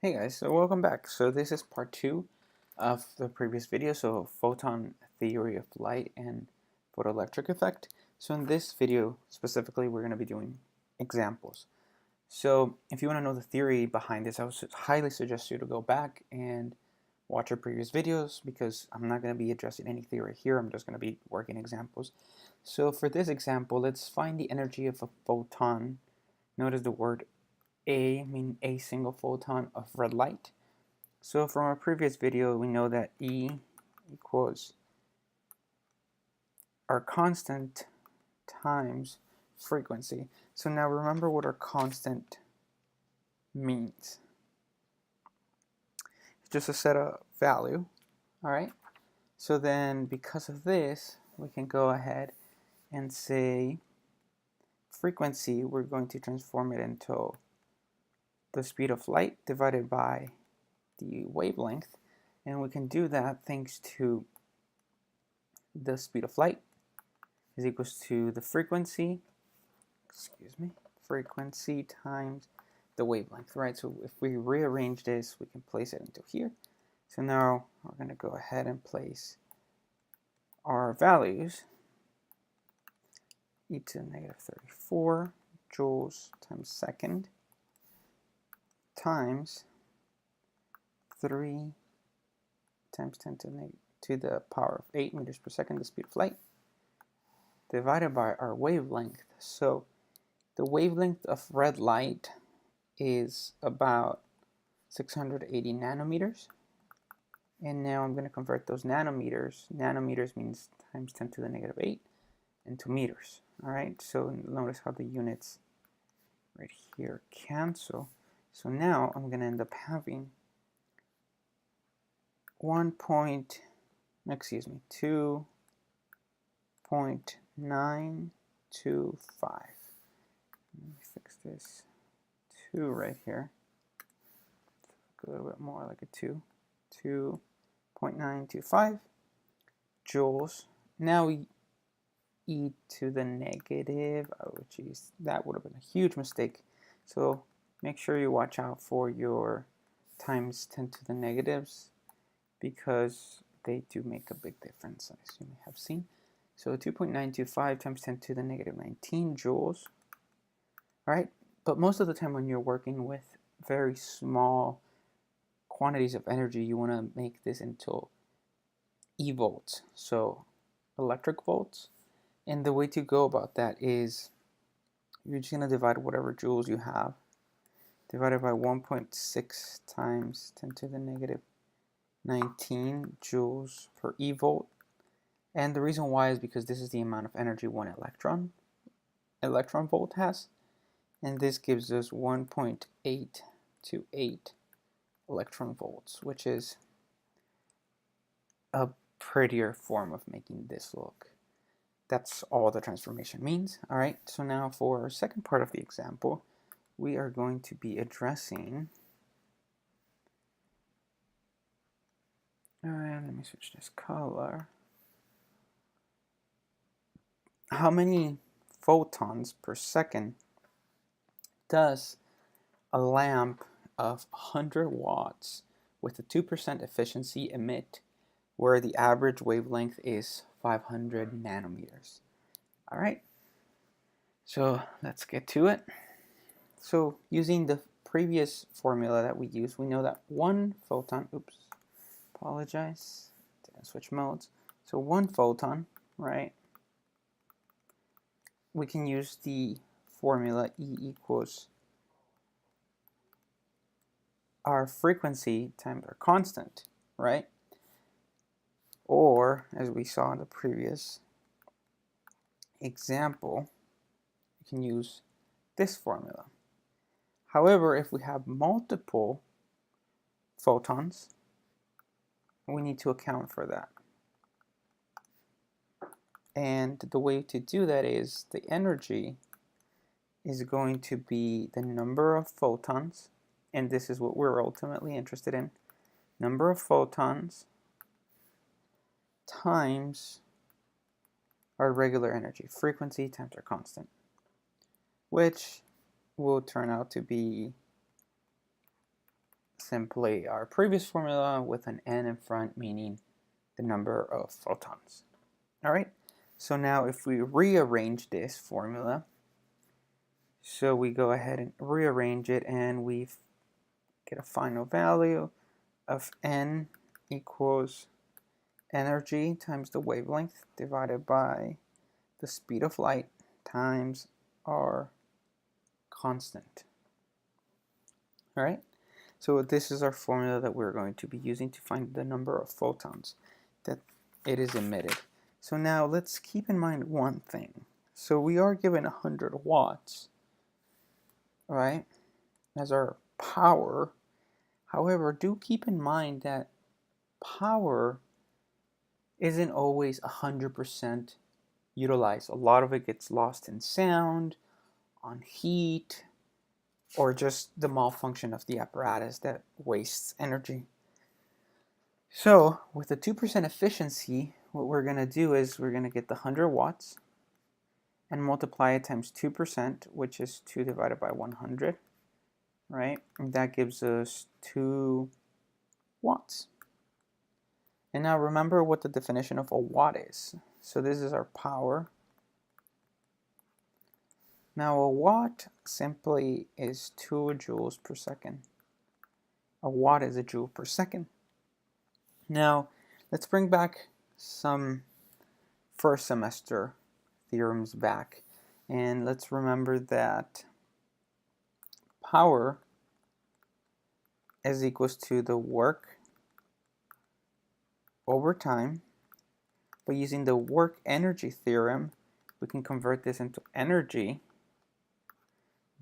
Hey guys, so welcome back. So this is part 2 of the previous video, so photon theory of light and photoelectric effect. So in this video specifically we're going to be doing examples. So if you want to know the theory behind this, I would highly suggest you to go back and watch our previous videos because I'm not going to be addressing any theory here, I'm just going to be working examples. So for this example, let's find the energy of a photon. Notice the word mean a single photon of red light. So from our previous video, we know that E equals our constant times frequency. So now remember what our constant means. It's just a set of value, all right? So then because of this, we can go ahead and say frequency, we're going to transform it into the speed of light divided by the wavelength, and we can do that thanks to the speed of light is equals to the frequency times the wavelength, right? So if we rearrange this, we can place it into here. So now we're going to go ahead and place our values. E to the negative 34 joules times second times 3 times 10 to the power of 8 meters per second, the speed of light, divided by our wavelength. So the wavelength of red light is about 680 nanometers. And now I'm going to convert those nanometers. Nanometers means times 10 to the negative 8 into meters. All right, so notice how the units right here cancel. So now I'm going to end up having 2.925. Let me fix this 2 right here. A little bit more like a 2.925 joules. Now we e to the negative, oh geez, that would have been a huge mistake. So make sure you watch out for your times 10 to the negatives because they do make a big difference, as you may have seen. So 2.925 times 10 to the negative 19 joules. All right, but most of the time when you're working with very small quantities of energy, you want to make this into evolts, so electric volts. And the way to go about that is you're just going to divide whatever joules you have divided by 1.6 times 10 to the negative 19 joules per evolt. And the reason why is because this is the amount of energy one electron volt has, and this gives us 1.828 electron volts, which is a prettier form of making this look. That's all the transformation means. All right, so now for our second part of the example, we are going to be addressing, all right, let me switch this color. How many photons per second does a lamp of 100 watts with a 2% efficiency emit where the average wavelength is 500 nanometers? All right, so let's get to it. So using the previous formula that we used, we know that one photon, didn't switch modes. So one photon, right? We can use the formula E equals our frequency times our constant, right? Or, as we saw in the previous example, we can use this formula. However, if we have multiple photons, we need to account for that. And the way to do that is the energy is going to be the number of photons, and this is what we're ultimately interested in, number of photons times our regular energy, frequency times our constant, which will turn out to be simply our previous formula with an n in front, meaning the number of photons. All right, so now if we rearrange this formula, so we go ahead and rearrange it, and we get a final value of n equals energy times the wavelength divided by the speed of light times our constant. All right, so this is our formula that we're going to be using to find the number of photons that it is emitted. So now let's keep in mind one thing. So we are given 100 watts, right, as our power. However, do keep in mind that power isn't always 100% utilized. A lot of it gets lost in sound, on heat, or just the malfunction of the apparatus that wastes energy. So with a 2% efficiency, what we're going to do is we're going to get the 100 watts and multiply it times 2%, which is 2 divided by 100, right? And that gives us 2 watts. And now remember what the definition of a watt is. So this is our power. Now a watt simply is 2 joules per second. A watt is a joule per second. Now let's bring back some first semester theorems back, and let's remember that power is equals to the work over time. By using the work energy theorem, we can convert this into energy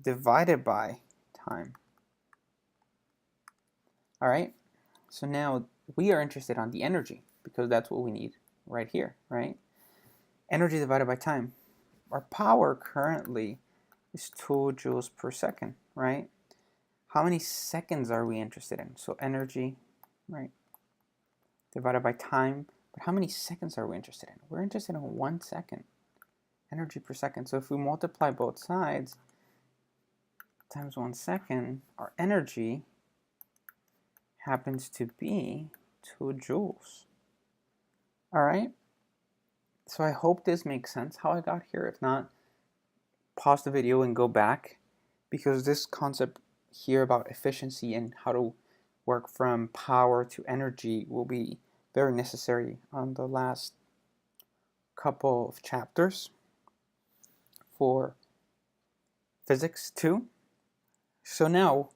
divided by time. All right, so now we are interested on the energy because that's what we need right here, right? Energy divided by time. Our power currently is 2 joules per second, right? How many seconds are we interested in? So energy, right, divided by time. But how many seconds are we interested in? We're interested in 1 second, energy per second. So if we multiply both sides times 1 second, our energy happens to be 2 joules. All right? So I hope this makes sense how I got here. If not, pause the video and go back, because this concept here about efficiency and how to work from power to energy will be very necessary on the last couple of chapters for physics 2. So now,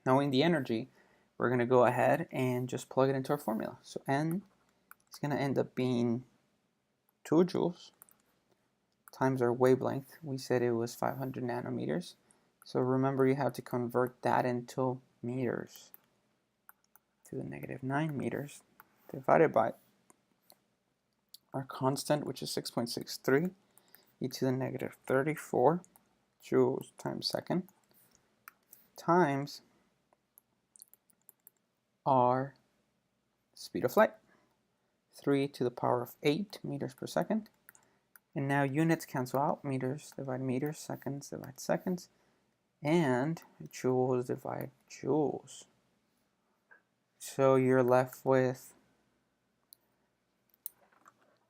knowing the energy, we're going to go ahead and just plug it into our formula. So N is going to end up being 2 joules times our wavelength. We said it was 500 nanometers. So remember, you have to convert that into meters to the -9 meters divided by our constant, which is 6.63, e to the -34 joules times second, times our speed of light, 3 to the power of 8 meters per second. And now units cancel out. Meters divide meters, seconds divide seconds, and joules divide joules. So you're left with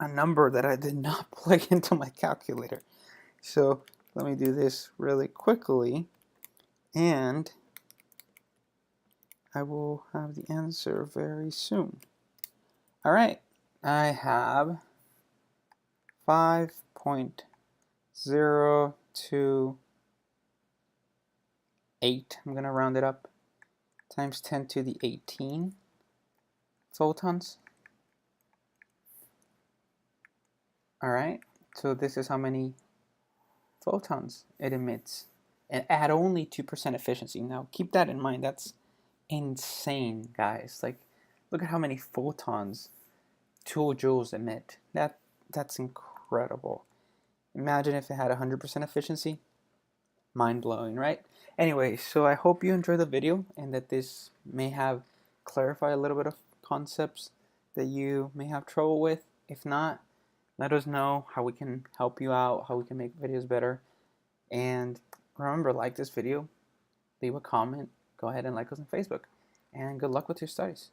a number that I did not plug into my calculator. So let me do this really quickly, and I will have the answer very soon. All right, I have 5.028, I'm going to round it up, times 10 to the 18 photons. All right, so this is how many photons it emits, and at only 2% efficiency. Now keep that in mind. That's insane, guys. Like, look at how many photons 2 joules emit. That's incredible. Imagine if it had 100% efficiency. Mind-blowing, right? Anyway, so I hope you enjoyed the video and that this may have clarified a little bit of concepts that you may have trouble with. If not, let us know how we can help you out, how we can make videos better. And remember, like this video, leave a comment, go ahead and like us on Facebook. and good luck with your studies.